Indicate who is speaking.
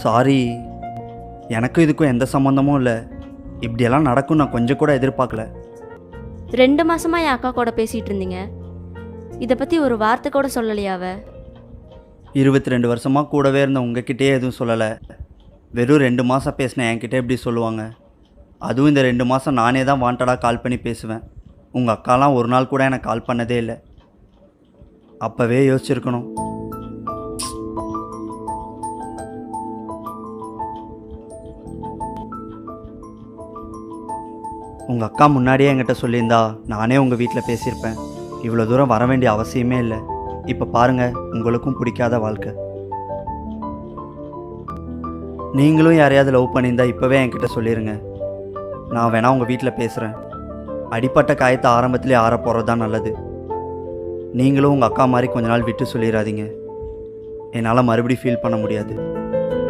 Speaker 1: Sorry, எனக்கும் இதுக்கும் எந்த சம்மந்தமும் இல்லை. இப்படியெல்லாம் நடக்கும் நான் கொஞ்சம் கூட எதிர்பார்க்கல.
Speaker 2: 2 மாசமா என் அக்கா கூட பேசிகிட்டு இருந்தீங்க, இதை பற்றி ஒரு வார்த்தை கூட சொல்லலையாவ?
Speaker 1: 22 வருஷமாக கூடவே இருந்த உங்ககிட்டயே எதுவும் சொல்லலை. வெறும் 2 மாதம் பேசினேன், என்கிட்ட எப்படி சொல்லுவாங்க? அதுவும் இந்த 2 மாதம் நானே தான் வாண்டடாக கால் பண்ணி பேசுவேன். உங்கள் அக்காலாம் ஒரு நாள் கூட எனக்கு கால் பண்ணதே இல்லை. அப்போவே யோசிச்சிருக்கணும். உங்கள் அக்கா முன்னாடியே என்கிட்ட சொல்லியிருந்தா நானே உங்கள் வீட்டில் பேசியிருப்பேன். இவ்வளோ தூரம் வர வேண்டிய அவசியமே இல்லை. இப்போ பாருங்கள், உங்களுக்கும் பிடிக்காத வாழ்க்கை. நீங்களும் யாரையாவது லவ் பண்ணியிருந்தா இப்போவே என்கிட்ட சொல்லிடுங்க. நான் வேணா உங்கள் வீட்டில் பேசுகிறேன். அடிப்பட்ட காயத்தை ஆரம்பத்திலே ஆற போகிறது தான் நல்லது. நீங்களும் உங்கள் அக்கா மாதிரி கொஞ்ச நாள் விட்டு சொல்லிடாதீங்க. என்னால் மறுபடியும் ஃபீல் பண்ண முடியாது.